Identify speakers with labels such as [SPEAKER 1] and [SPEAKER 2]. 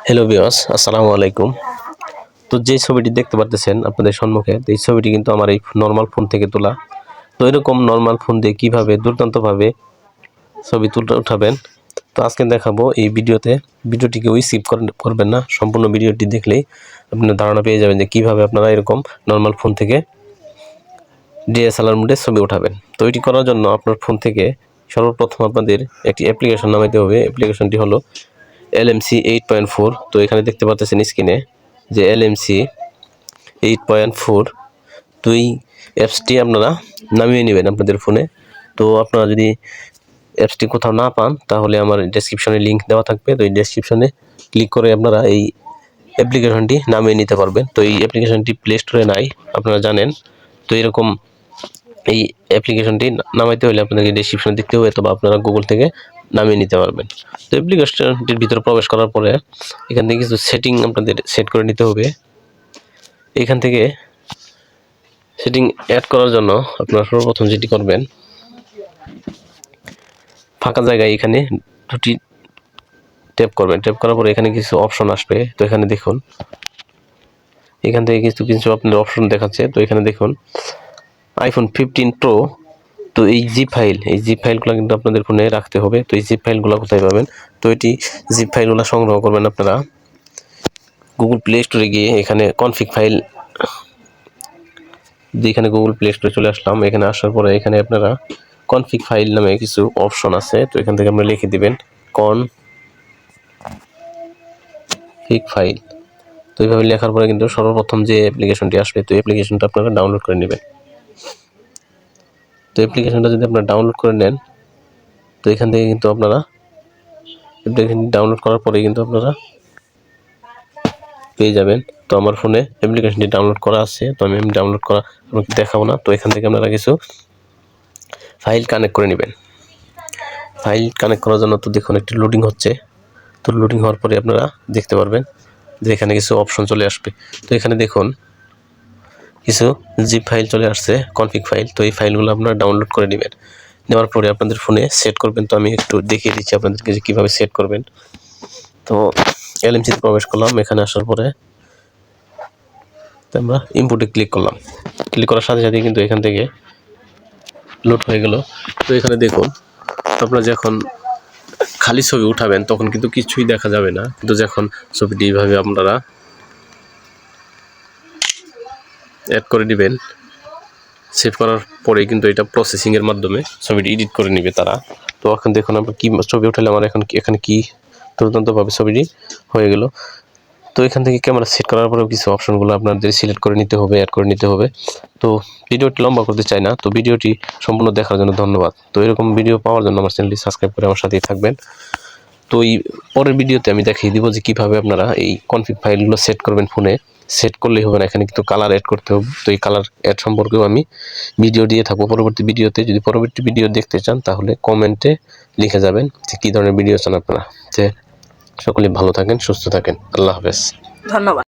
[SPEAKER 1] Hello viewers, আসসালামু আলাইকুম। তো যে ছবিটি দেখতে পারতেছেন আপনাদের সম্মুখে, এই ছবিটি কিন্তু আমার এই নর্মাল ফোন থেকে তোলা। তো এরকম নর্মাল ফোন দিয়ে কীভাবে দুর্দান্তভাবে ছবি উঠাবেন, তো আজকে দেখাবো এই ভিডিওতে। ভিডিওটিকে স্কিপ করবেন না, সম্পূর্ণ ভিডিওটি দেখলেই আপনারা ধারণা পেয়ে যাবেন যে কীভাবে আপনারা এরকম নর্মাল ফোন থেকে ডিএসএলআর মোডে ছবি উঠাবেন। তো এটি করার জন্য আপনার ফোন থেকে সর্বপ্রথম আপনাদের একটি অ্যাপ্লিকেশন নামাইতে হবে। অ্যাপ্লিকেশনটি হলো LMC 8.4। তো এখানে দেখতে পাচ্ছেন স্ক্রিনে যে LMC 8.4। তো এই অ্যাপসটি আপনারা নামিয়ে নেবেন আপনাদের ফোনে। তো আপনারা যদি অ্যাপসটি কোথাও না পান তাহলে আমার ডেসক্রিপশনে লিঙ্ক দেওয়া থাকবে। তো এই ডেসক্রিপশনে ক্লিক করে আপনারা এই অ্যাপ্লিকেশনটি নামিয়ে নিতে পারবেন। তো এই অ্যাপ্লিকেশনটি প্লে স্টোরে নাই, আপনারা জানেন। তো এরকম এই অ্যাপ্লিকেশনটি নামাইতে হলে আপনাদেরকে ডেসক্রিপশনে দেখতে হবে, অথবা আপনারা গুগল থেকে নামিয়ে নিতে পারবেন। তো অ্যাপ্লিকেশনটির ভিতরে প্রবেশ করার পরে এখান থেকে কিছু সেটিং আপনাদের সেট করে নিতে হবে। এখান থেকে সেটিং অ্যাড করার জন্য আপনারা সর্বপ্রথম যেটি করবেন, ফাঁকা জায়গায় এখানে দুটি ট্যাপ করবেন। ট্যাপ করার পরে এখানে কিছু অপশন আসবে। তো এখানে দেখুন, এখান থেকে কিছু আপনাদের অপশন দেখাচ্ছে। তো এখানে দেখুন iPhone 15 Pro। তো এই জিপ ফাইলগুলো কিন্তু আপনাদের ফোনে রাখতে হবে। তো এই জিপ ফাইলগুলো কোথায় পাবেন? তো এটি জিপ ফাইলগুলো সংগ্রহ করবেন আপনারা গুগল প্লে স্টোরে গিয়ে। এখানে কনফিগ ফাইল, যেখানে গুগল প্লে স্টোরে চলে আসলাম। এখানে আসার পরে এখানে আপনারা কনফিগ ফাইল নামে কিছু অপশন আছে। তো এখান থেকে আপনারা লিখে দিবেন কনফিগ ফাইল। তো এইভাবে লেখার পরে কিন্তু সর্বপ্রথম যে অ্যাপ্লিকেশনটি আসবে, তো অ্যাপ্লিকেশনটা আপনারা ডাউনলোড করে নেবেন। তো অ্যাপ্লিকেশনটা যদি আপনারা ডাউনলোড করে নেন, তো এখান থেকে কিন্তু আপনারা অ্যাপ্লিকেশনটি ডাউনলোড করার পরে কিন্তু আপনারা পেয়ে যাবেন। তো আমার ফোনে অ্যাপ্লিকেশনটি ডাউনলোড করা আছে, তো আমি ডাউনলোড করা আপনাকে দেখাবো না। তো এখান থেকে আপনারা কিছু ফাইল কানেক্ট করে নেবেন। ফাইল কানেক্ট করার জন্য তো দেখুন একটি লোডিং হচ্ছে। তো লোডিং হওয়ার পরে আপনারা দেখতে পারবেন যে এখানে কিছু অপশন চলে আসবে। তো এখানে দেখুন কিছু জিপ ফাইল চলে আসছে, কনফিগ ফাইল। তো এই ফাইলগুলো আপনারা ডাউনলোড করে নেবেন। নেওয়ার পরে আপনাদের ফোনে সেট করবেন। তো আমি একটু দেখিয়ে দিচ্ছি আপনাদেরকে যে কীভাবে সেট করবেন। তো LMC-তে প্রবেশ করলাম। এখানে আসার পরে আমরা ইনপুটে ক্লিক করলাম। ক্লিক করার সাথে সাথে কিন্তু এখান থেকে লোড হয়ে গেল। তো এখানে দেখুন, আপনারা যখন খালি ছবি উঠাবেন তখন কিন্তু কিছুই দেখা যাবে না, কিন্তু যখন ছবিটি এইভাবে আপনারা অ্যাড করে দিবেন, সেভ করার পরে কিন্তু এটা প্রসেসিংয়ের মাধ্যমে ছবিটি এডিট করে নেবে তারা। তো এখন দেখুন আমরা কি ছবি উঠালে আমার এখানে কি দুর্দান্তভাবে ছবিটি হয়ে গেল। তো এখান থেকে ক্যামেরা সেট করার পরেও কিছু অপশনগুলো আপনাদের সিলেক্ট করে নিতে হবে, অ্যাড করে নিতে হবে। তো ভিডিওটি লম্বা করতে চাই না, তো ভিডিওটি সম্পূর্ণ দেখার জন্য ধন্যবাদ। তো এরকম ভিডিও পাওয়ার জন্য আমার চ্যানেলটি সাবস্ক্রাইব করে আমার সাথেই থাকবেন। তো এই পরের ভিডিওতে আমি দেখিয়ে দিব যে কীভাবে আপনারা এই কনফিগ ফাইলগুলো সেট করবেন ফোনে। সেট করলেই হবে না, এখানে কিন্তু কালার অ্যাড করতে হবে। তো এই কালার অ্যাড সম্পর্কেও আমি ভিডিও দিয়ে থাকবো পরবর্তী ভিডিওতে। যদি পরবর্তী ভিডিও দেখতে চান তাহলে কমেন্টে লিখে যাবেন যে কী ধরনের ভিডিও চান আপনারা। যে সকলে ভালো থাকেন, সুস্থ থাকেন। আল্লাহ হাফেজ, ধন্যবাদ।